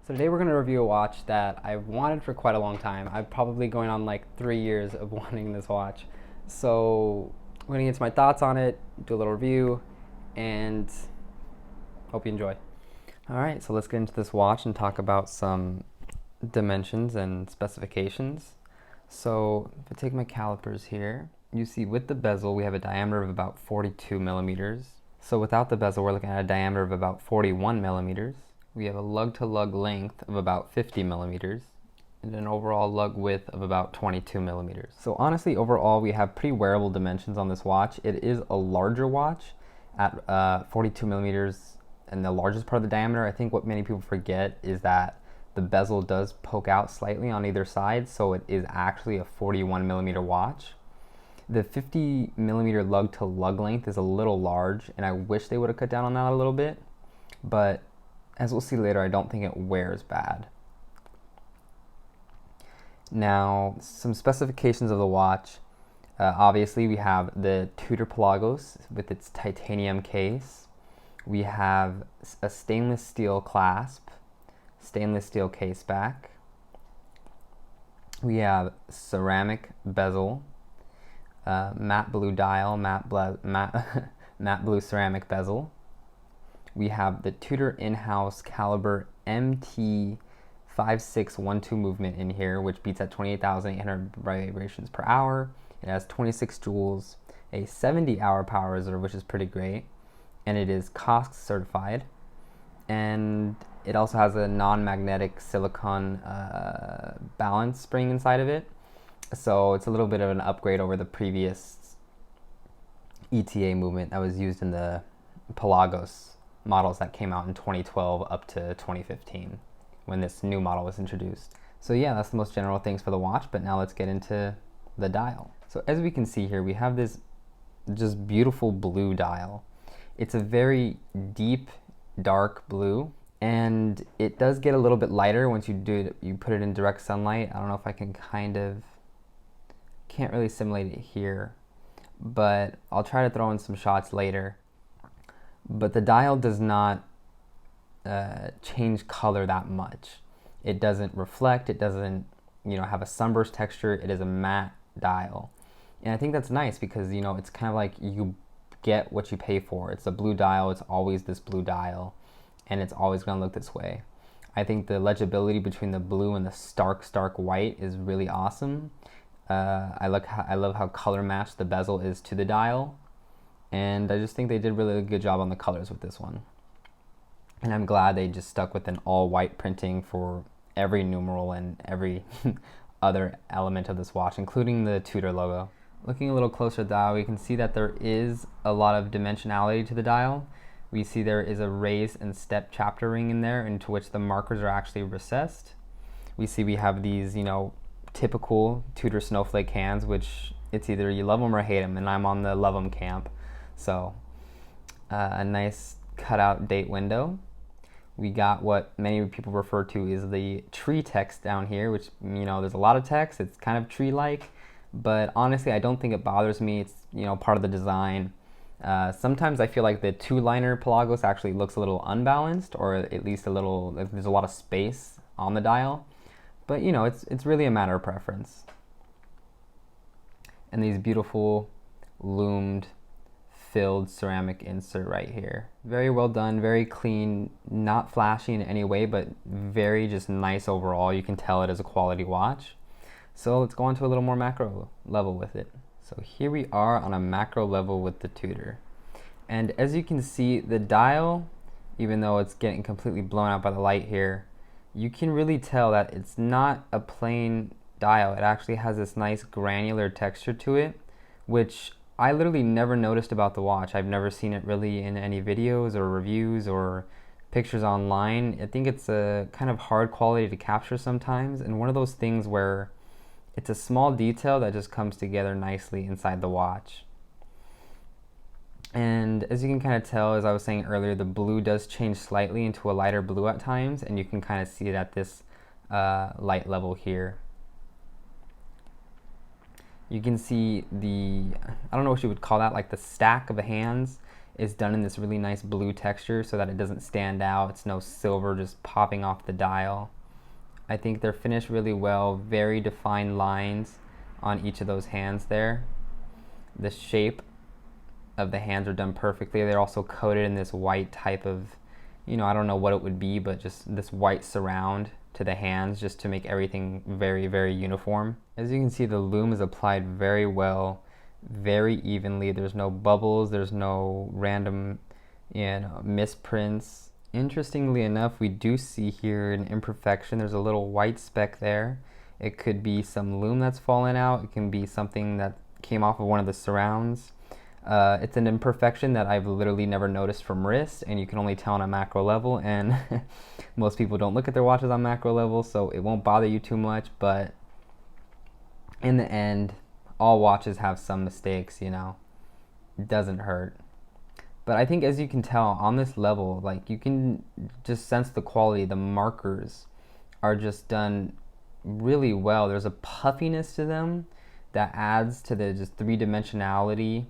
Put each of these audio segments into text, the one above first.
So today we're going to review a watch that I've wanted for quite a long time. I'm probably going on like 3 years of wanting this watch. So I'm going to get into my thoughts on it, do a little review, and hope you enjoy. All right, so let's get into this watch and talk about some dimensions and specifications. So if I take my calipers here, you see with the bezel we have a diameter of about 42 millimeters. So without the bezel we're looking at a diameter of about 41 millimeters. We have a lug-to-lug length of about 50 millimeters and an overall lug width of about 22 millimeters. So honestly, overall, we have pretty wearable dimensions on this watch. It is a larger watch at 42 millimeters and the largest part of the diameter. I think what many people forget is that the bezel does poke out slightly on either side, so it is actually a 41 millimeter watch. The 50 millimeter lug-to-lug length is a little large, and I wish they would have cut down on that a little bit, but as we'll see later, I don't think it wears bad. Now, some specifications of the watch. Obviously, we have the Tudor Pelagos with its titanium case. We have a stainless steel clasp, stainless steel case back. We have ceramic bezel, matte blue dial, matte blue ceramic bezel. We have the Tudor in-house caliber MT5612 movement in here, which beats at 28,800 vibrations per hour. It has 26 joules, a 70-hour power reserve, which is pretty great, and it is COSC certified. And it also has a non-magnetic silicone balance spring inside of it, so it's a little bit of an upgrade over the previous ETA movement that was used in the Pelagos models that came out in 2012 up to 2015 when this new model was introduced. So yeah, that's the most general things for the watch, but now let's get into the dial. So as we can see here, we have this just beautiful blue dial. It's a very deep, dark blue, and it does get a little bit lighter once you put it in direct sunlight. I don't know if I can can't really simulate it here, but I'll try to throw in some shots later. But the dial does not change color that much. It doesn't reflect, it doesn't have a sunburst texture. It is a matte dial. And I think that's nice because it's kind of like you get what you pay for. It's a blue dial, it's always this blue dial, and it's always going to look this way. I think the legibility between the blue and the stark white is really awesome. I love how color matched the bezel is to the dial. And I just think they did really a good job on the colors with this one. And I'm glad they just stuck with an all-white printing for every numeral and every other element of this watch, including the Tudor logo. Looking a little closer at the dial, we can see that there is a lot of dimensionality to the dial. We see there is a raise and step chapter ring in there into which the markers are actually recessed. We see we have these, typical Tudor snowflake hands, which it's either you love them or hate them, and I'm on the love them camp. So a nice cutout date window. We got what many people refer to as the tree text down here, which, there's a lot of text. It's kind of tree-like, but honestly, I don't think it bothers me. It's, part of the design. Sometimes I feel like the two-liner Pelagos actually looks a little unbalanced, or at least there's a lot of space on the dial. But, it's really a matter of preference. And these beautiful loomed filled ceramic insert right here. Very well done, very clean, not flashy in any way, but very just nice overall. You can tell it is a quality watch. So let's go on to a little more macro level with it. So here we are on a macro level with the Tudor. And as you can see, the dial, even though it's getting completely blown out by the light here, you can really tell that it's not a plain dial. It actually has this nice granular texture to it, which I literally never noticed about the watch. I've never seen it really in any videos or reviews or pictures online. I think it's a kind of hard quality to capture sometimes, and one of those things where it's a small detail that just comes together nicely inside the watch. And as you can kind of tell, as I was saying earlier, the blue does change slightly into a lighter blue at times, and you can kind of see it at this light level here. You can see I don't know what you would call that, like the stack of the hands. is done in this really nice blue texture so that it doesn't stand out. It's no silver just popping off the dial. I think they're finished really well, very defined lines on each of those hands there. The shape of the hands are done perfectly. They're also coated in this white type of, I don't know what it would be, but just this white surround to the hands just to make everything very, very uniform. As you can see, the lume is applied very well, very evenly. There's no bubbles, there's no random misprints. Interestingly enough, we do see here an imperfection. There's a little white speck there. It could be some lume that's fallen out. It can be something that came off of one of the surrounds. It's an imperfection that I've literally never noticed from wrist, and you can only tell on a macro level, and most people don't look at their watches on macro level, so it won't bother you too much. But in the end, all watches have some mistakes, It doesn't hurt. But I think, as you can tell on this level, like, you can just sense the quality. The markers are just done really well. There's a puffiness to them that adds to the just three-dimensionality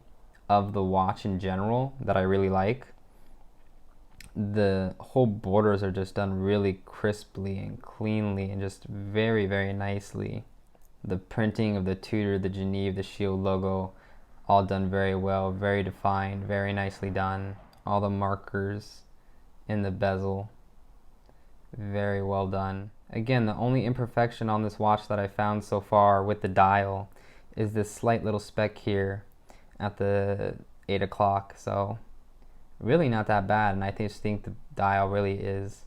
of the watch in general that I really like. The whole borders are just done really crisply and cleanly and just very, very nicely. The printing of the Tudor, the Geneve, the Shield logo, all done very well, very defined, very nicely done. All the markers in the bezel, very well done. Again, the only imperfection on this watch that I found so far with the dial is this slight little speck here at the 8 o'clock, so really not that bad. And I just think the dial really is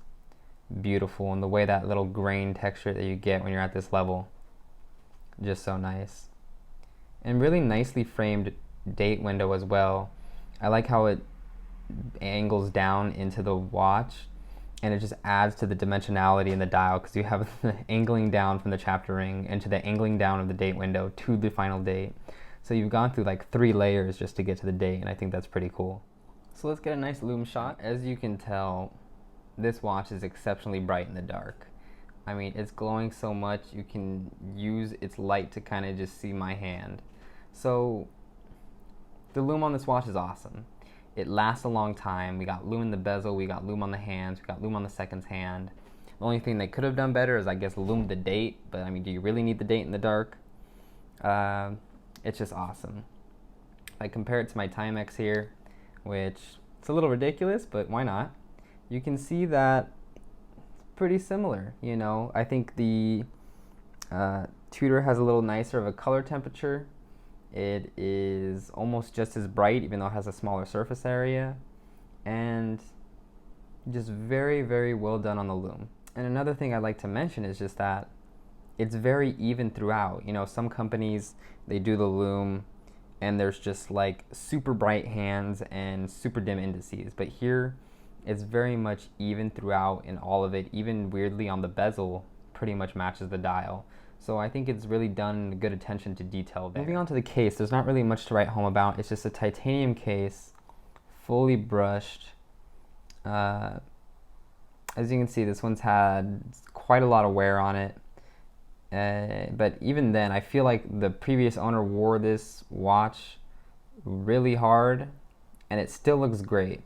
beautiful, and the way that little grain texture that you get when you're at this level, just so nice. And really nicely framed date window as well. I like how it angles down into the watch, and it just adds to the dimensionality in the dial, because you have the angling down from the chapter ring into the angling down of the date window to the final date. So you've gone through like 3 layers just to get to the date, and I think that's pretty cool. So let's get a nice lume shot. As you can tell, this watch is exceptionally bright in the dark. I mean, it's glowing so much you can use its light to kind of just see my hand. So the lume on this watch is awesome. It lasts a long time. We got lume in the bezel, we got lume on the hands, we got lume on the second hand. The only thing they could have done better is, I guess, lume the date, but I mean, do you really need the date in the dark? It's just awesome. I compare it to my Timex here, which it's a little ridiculous, but why not? You can see that it's pretty similar, I think the Tudor has a little nicer of a color temperature. It is almost just as bright, even though it has a smaller surface area, and just very, very well done on the lume. And another thing I'd like to mention is just that it's very even throughout. Some companies, they do the lume and there's just like super bright hands and super dim indices, but here it's very much even throughout in all of it. Even weirdly on the bezel pretty much matches the dial. So I think it's really done good attention to detail there. Moving on to the case, there's not really much to write home about. It's just a titanium case, fully brushed. As you can see, this one's had quite a lot of wear on it. But even then, I feel like the previous owner wore this watch really hard, and it still looks great.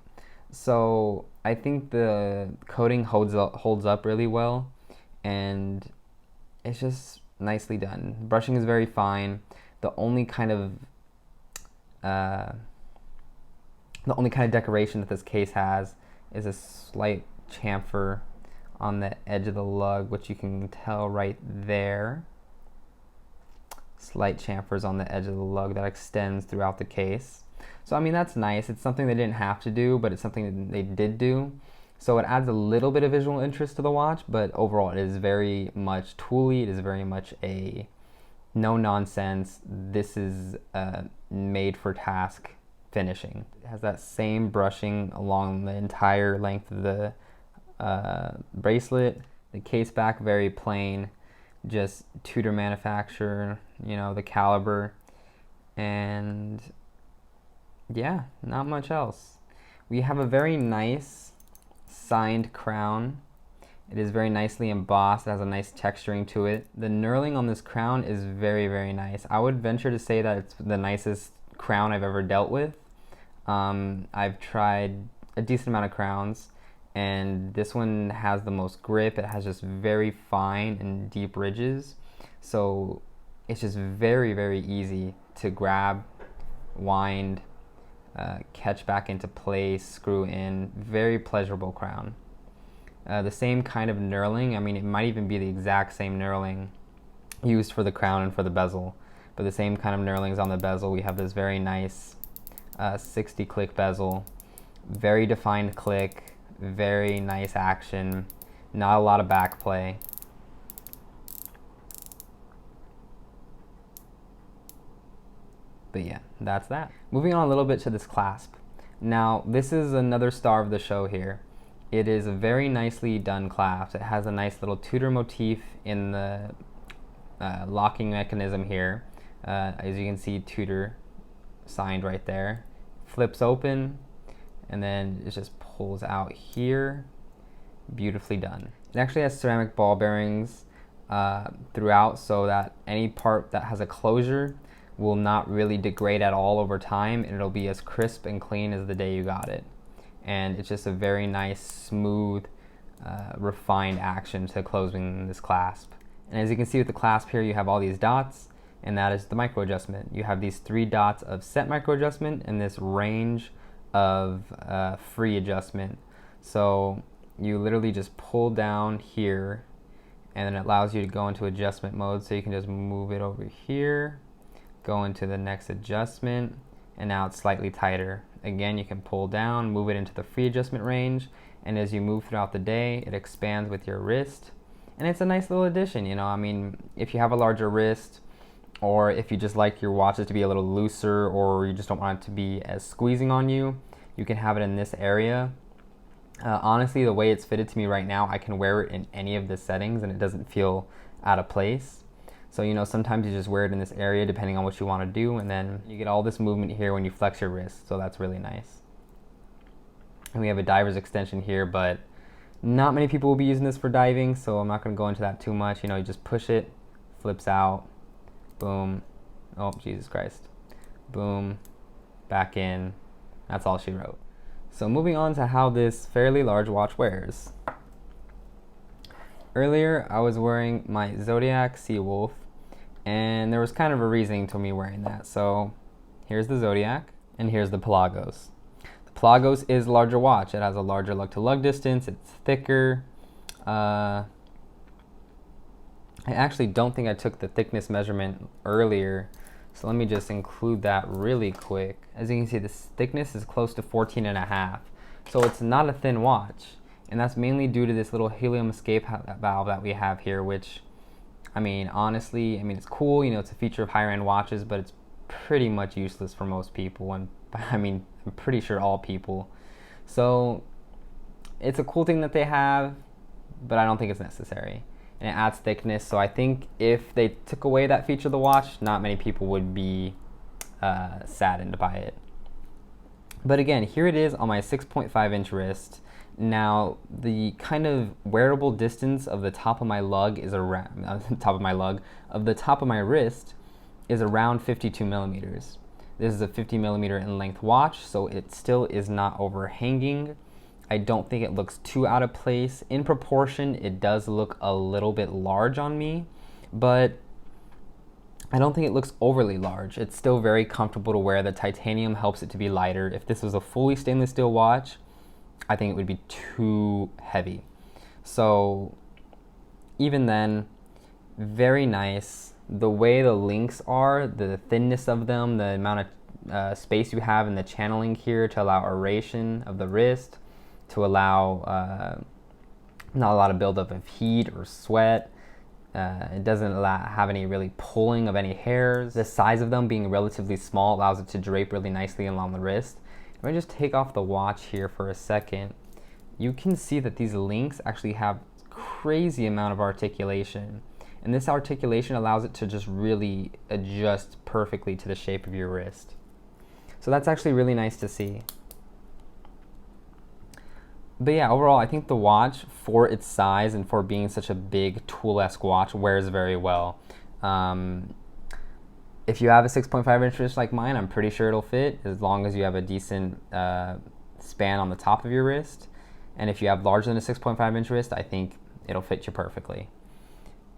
So I think the coating holds up really well, and it's just nicely done. Brushing is very fine. The only kind of decoration that this case has is a slight chamfer on the edge of the lug, which you can tell right there. Slight chamfers on the edge of the lug that extends throughout the case. So I mean, that's nice. It's something they didn't have to do, but it's something that they did do. So it adds a little bit of visual interest to the watch, but overall it is very much tooly. It is very much a no nonsense. This is made for task finishing. It has that same brushing along the entire length of the bracelet. The case back very plain, just Tudor manufacturer, the caliber, and yeah, not much else. We have a very nice signed crown. It is very nicely embossed. It has a nice texturing to it. The knurling on this crown is very, very nice. I would venture to say that it's the nicest crown I've ever dealt with. I've tried a decent amount of crowns, and this one has the most grip. It has just very fine and deep ridges, so it's just very, very easy to grab, wind, catch back into place, screw in. Very pleasurable crown. The same kind of knurling, I mean, it might even be the exact same knurling used for the crown and for the bezel, but the same kind of knurlings on the bezel. We have this very nice 60 click bezel, very defined click, very nice action, not a lot of back play. But yeah, that's that. Moving on a little bit to this clasp. Now, this is another star of the show here. It is a very nicely done clasp. It has a nice little Tudor motif in the locking mechanism here. As you can see, Tudor signed right there. Flips open, and then it just pulls out here. Beautifully done. It actually has ceramic ball bearings throughout, so that any part that has a closure will not really degrade at all over time, and it'll be as crisp and clean as the day you got it. And it's just a very nice, smooth, refined action to closing this clasp. And as you can see with the clasp here, you have all these dots, and that is the micro adjustment. You have these 3 dots of set micro adjustment and this range of free adjustment. So you literally just pull down here, and then it allows you to go into adjustment mode. So you can just move it over here, go into the next adjustment, and now it's slightly tighter. Again, you can pull down, move it into the free adjustment range, and as you move throughout the day, it expands with your wrist. And it's a nice little addition, you know. I mean, if you have a larger wrist, or if you just like your watches to be a little looser, or you just don't want it to be as squeezing on you, you can have it in this area. Honestly, the way it's fitted to me right now, I can wear it in any of the settings and it doesn't feel out of place. So, you know, sometimes you just wear it in this area depending on what you want to do, and then you get all this movement here when you flex your wrist, so that's really nice. And we have a diver's extension here, but not many people will be using this for diving, so I'm not going to go into that too much. You know, you just push it, flips out, boom, oh, Jesus Christ, boom, back in. That's all she wrote. So moving on to how this fairly large watch wears. Earlier, I was wearing my Zodiac Seawolf, and there was kind of a reasoning to me wearing that. So here's the Zodiac, and here's the Pelagos. The Pelagos is a larger watch. It has a larger lug-to-lug distance. It's thicker. I actually don't think I took the thickness measurement earlier, so let me just include that really quick. As you can see, this thickness is close to 14.5, so it's not a thin watch. And that's mainly due to this little helium escape valve that we have here, which, I mean, honestly, I mean, it's cool, you know, it's a feature of higher end watches, but it's pretty much useless for most people, and I mean, I'm pretty sure all people. So it's a cool thing that they have, but I don't think it's necessary. And it adds thickness, so I think if they took away that feature of the watch, not many people would be saddened by it. But again, here it is on my 6.5 inch wrist. Now, the kind of wearable distance of the top of my lug is around, the top of my wrist is around 52 millimeters. This is a 50 millimeter in length watch, so it still is not overhanging. I don't think it looks too out of place. In proportion, it does look a little bit large on me, but I don't think it looks overly large. It's still very comfortable to wear. The titanium helps it to be lighter. If this was a fully stainless steel watch, I think it would be too heavy. So even then, very nice. The way the links are, the thinness of them, the amount of space you have in the channeling here to allow aeration of the wrist, to allow not a lot of buildup of heat or sweat. It doesn't have any really pulling of any hairs. The size of them being relatively small allows it to drape really nicely along the wrist. If I just take off the watch here for a second, you can see that these links actually have crazy amount of articulation. And this articulation allows it to just really adjust perfectly to the shape of your wrist. So that's actually really nice to see. But yeah, overall, I think the watch, for its size and for being such a big tool-esque watch, wears very well. If you have a 6.5 inch wrist like mine, I'm pretty sure it'll fit as long as you have a decent span on the top of your wrist. And if you have larger than a 6.5 inch wrist, I think it'll fit you perfectly.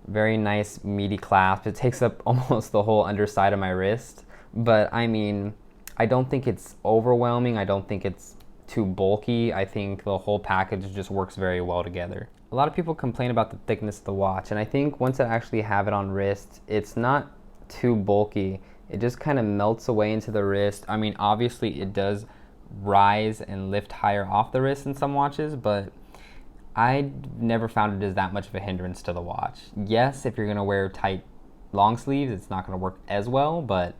Very nice meaty clasp. It takes up almost the whole underside of my wrist, but I mean, I don't think it's overwhelming. I don't think it's too bulky. I think the whole package just works very well together. A lot of people complain about the thickness of the watch, and I think once I actually have it on wrist, it's not too bulky. It just kind of melts away into the wrist. I mean, obviously it does rise and lift higher off the wrist in some watches, but I never found it as that much of a hindrance to the watch. Yes, if you're gonna wear tight long sleeves, it's not gonna work as well, but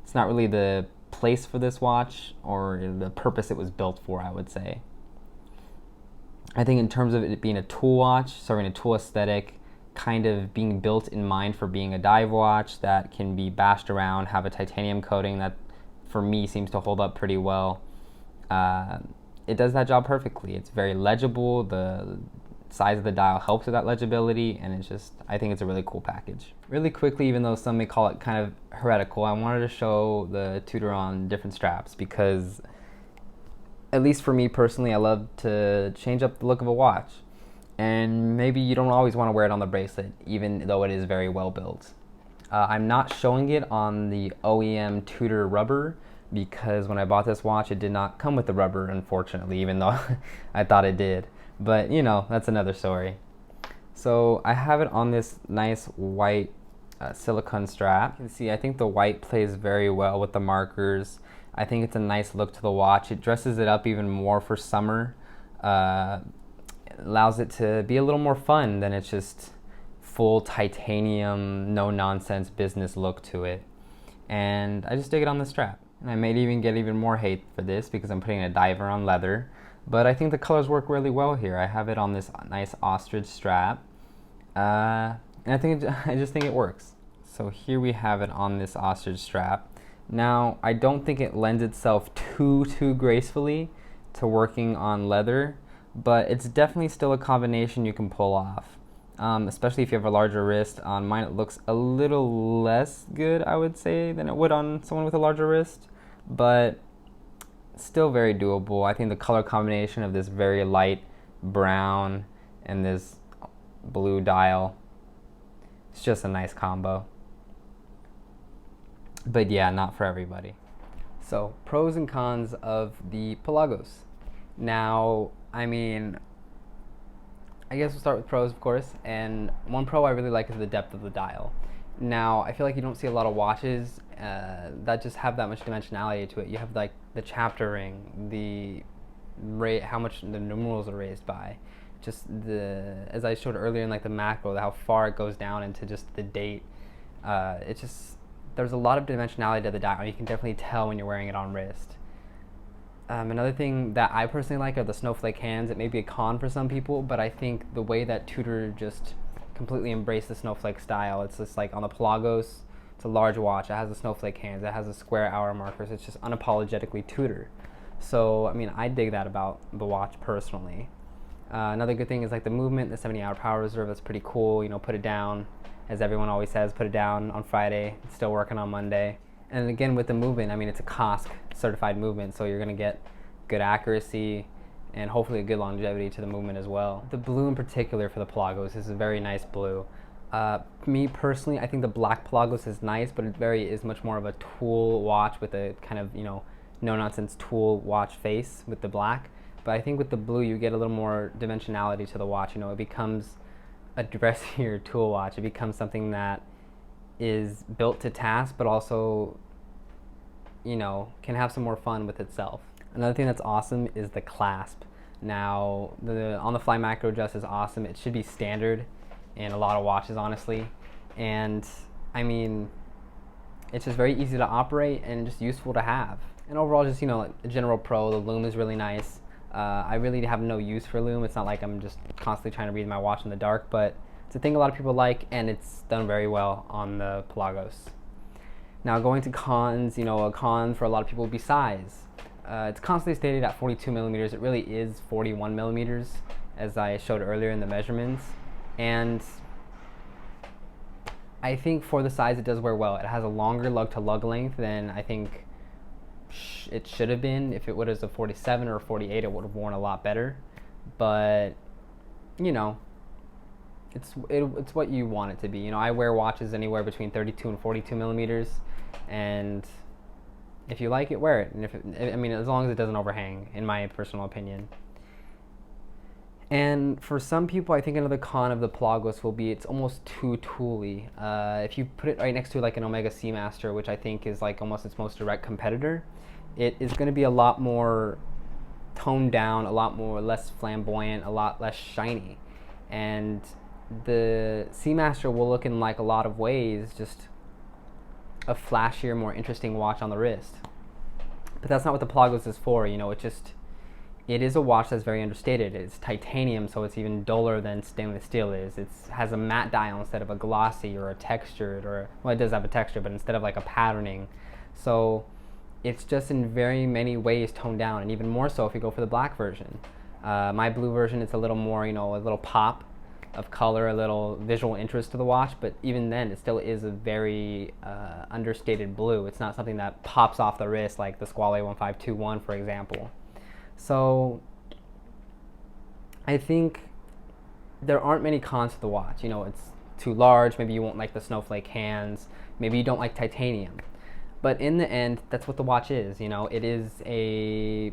it's not really the place for this watch or the purpose it was built for, I would say. I think in terms of it being a tool watch, serving a tool aesthetic, kind of being built in mind for being a dive watch that can be bashed around, have a titanium coating that for me seems to hold up pretty well. It does that job perfectly. It's very legible. The size of the dial helps with that legibility, and it's just, I think it's a really cool package. Really quickly, even though some may call it kind of heretical, I wanted to show the Tudor on different straps because, at least for me personally, I love to change up the look of a watch. And maybe you don't always want to wear it on the bracelet, even though it is very well built. I'm not showing it on the OEM Tudor rubber because when I bought this watch, it did not come with the rubber, unfortunately, even though I thought it did. But, you know, that's another story. So I have it on this nice white silicone strap. You can see, I think the white plays very well with the markers. I think it's a nice look to the watch. It dresses it up even more for summer. It allows it to be a little more fun than it's just full titanium, no-nonsense business look to it. And I just dig it on the strap. And I may even get even more hate for this because I'm putting a diver on leather. But I think the colors work really well here. I have it on this nice ostrich strap. And I just think it works. So here we have it on this ostrich strap. Now, I don't think it lends itself too gracefully to working on leather, but it's definitely still a combination you can pull off. Especially if you have a larger wrist. On mine it looks a little less good, I would say, than it would on someone with a larger wrist, but still very doable. I think the color combination of this very light brown and this blue dial, it's just a nice combo. But yeah, not for everybody. So, pros and cons of the Pelagos. Now, I mean, I guess we'll start with pros, of course, and one pro I really like is the depth of the dial. Now, I feel like you don't see a lot of watches that just have that much dimensionality to it. You have like the chapter ring, how much the numerals are raised by, just as I showed earlier in like the macro, how far it goes down into just the date. There's a lot of dimensionality to the dial. You can definitely tell when you're wearing it on wrist. Another thing that I personally like are the snowflake hands. It may be a con for some people, but I think the way that Tudor just completely embraced the snowflake style, it's just like on the Pelagos, it's a large watch, it has the snowflake hands, it has the square hour markers, it's just unapologetically Tudor. So, I mean, I dig that about the watch personally. Another good thing is like the movement, the 70-hour power reserve, that's pretty cool. You know, put it down, as everyone always says, put it down on Friday, it's still working on Monday. And again, with the movement, I mean, it's a COSC certified movement, so you're going to get good accuracy and hopefully a good longevity to the movement as well. The blue in particular for the Pelagos is a very nice blue. Me personally, I think the black Pelagos is nice, but it is much more of a tool watch with a kind of, you know, no-nonsense tool watch face with the black. But I think with the blue, you get a little more dimensionality to the watch. You know, it becomes a dressier tool watch. It becomes something that is built to task, but also, you know, can have some more fun with itself. Another thing that's awesome is the clasp. Now, the on the fly macro adjust is awesome. It should be standard in a lot of watches, honestly. And I mean, it's just very easy to operate and just useful to have. And overall, just, you know, a general pro, the Lume is really nice. I really have no use for Lume. It's not like I'm just constantly trying to read my watch in the dark, but it's a thing a lot of people like, and it's done very well on the Pelagos. Now, going to cons, you know, a con for a lot of people would be size. It's constantly stated at 42 millimeters. It really is 41 millimeters, as I showed earlier in the measurements. And I think for the size it does wear well. It has a longer lug to lug length than I think it should have been. If it would have a 47 or a 48, it would have worn a lot better. But you know, it's what you want it to be. You know, I wear watches anywhere between 32 and 42 millimeters, and if you like it, wear it. And I mean, as long as it doesn't overhang, in my personal opinion. And for some people, I think another con of the Pelagos will be it's almost too tooly. If you put it right next to like an Omega Seamaster, which I think is like almost its most direct competitor, it is going to be a lot more toned down, a lot more less flamboyant, a lot less shiny. And the Seamaster will look in like a lot of ways just a flashier, more interesting watch on the wrist. But that's not what the Pelagos is for. You know, it is a watch that's very understated. It's titanium, so it's even duller than stainless steel is. It has a matte dial instead of a glossy or a textured, or, well, it does have a texture, but instead of like a patterning. So it's just in very many ways toned down, and even more so if you go for the black version. My blue version, it's a little more, you know, a little pop of color, a little visual interest to the watch, but even then it still is a very understated blue. It's not something that pops off the wrist like the Squale 1521, for example. So I think there aren't many cons to the watch. You know, it's too large, maybe you won't like the snowflake hands, maybe you don't like titanium. But in the end, that's what the watch is. You know, it is a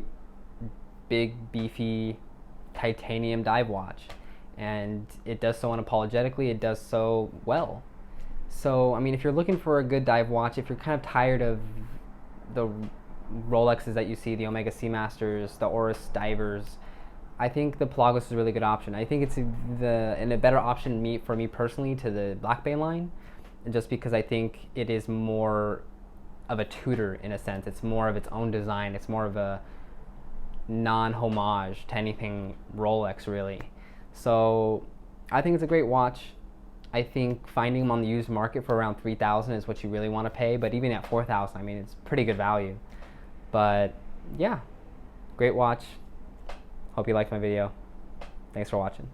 big, beefy titanium dive watch, and it does so unapologetically, it does so well. So, I mean, if you're looking for a good dive watch, if you're kind of tired of the Rolexes that you see, the Omega Seamasters, the Oris divers, I think the Pelagos is a really good option. I think it's a better option for me personally to the Black Bay line, just because I think it is more of a Tudor in a sense. It's more of its own design. It's more of a non-homage to anything Rolex, really. So I think it's a great watch. I think finding them on the used market for around $3,000 is what you really want to pay, but even at $4,000, I mean, it's pretty good value. But yeah, great watch. Hope you liked my video. Thanks for watching.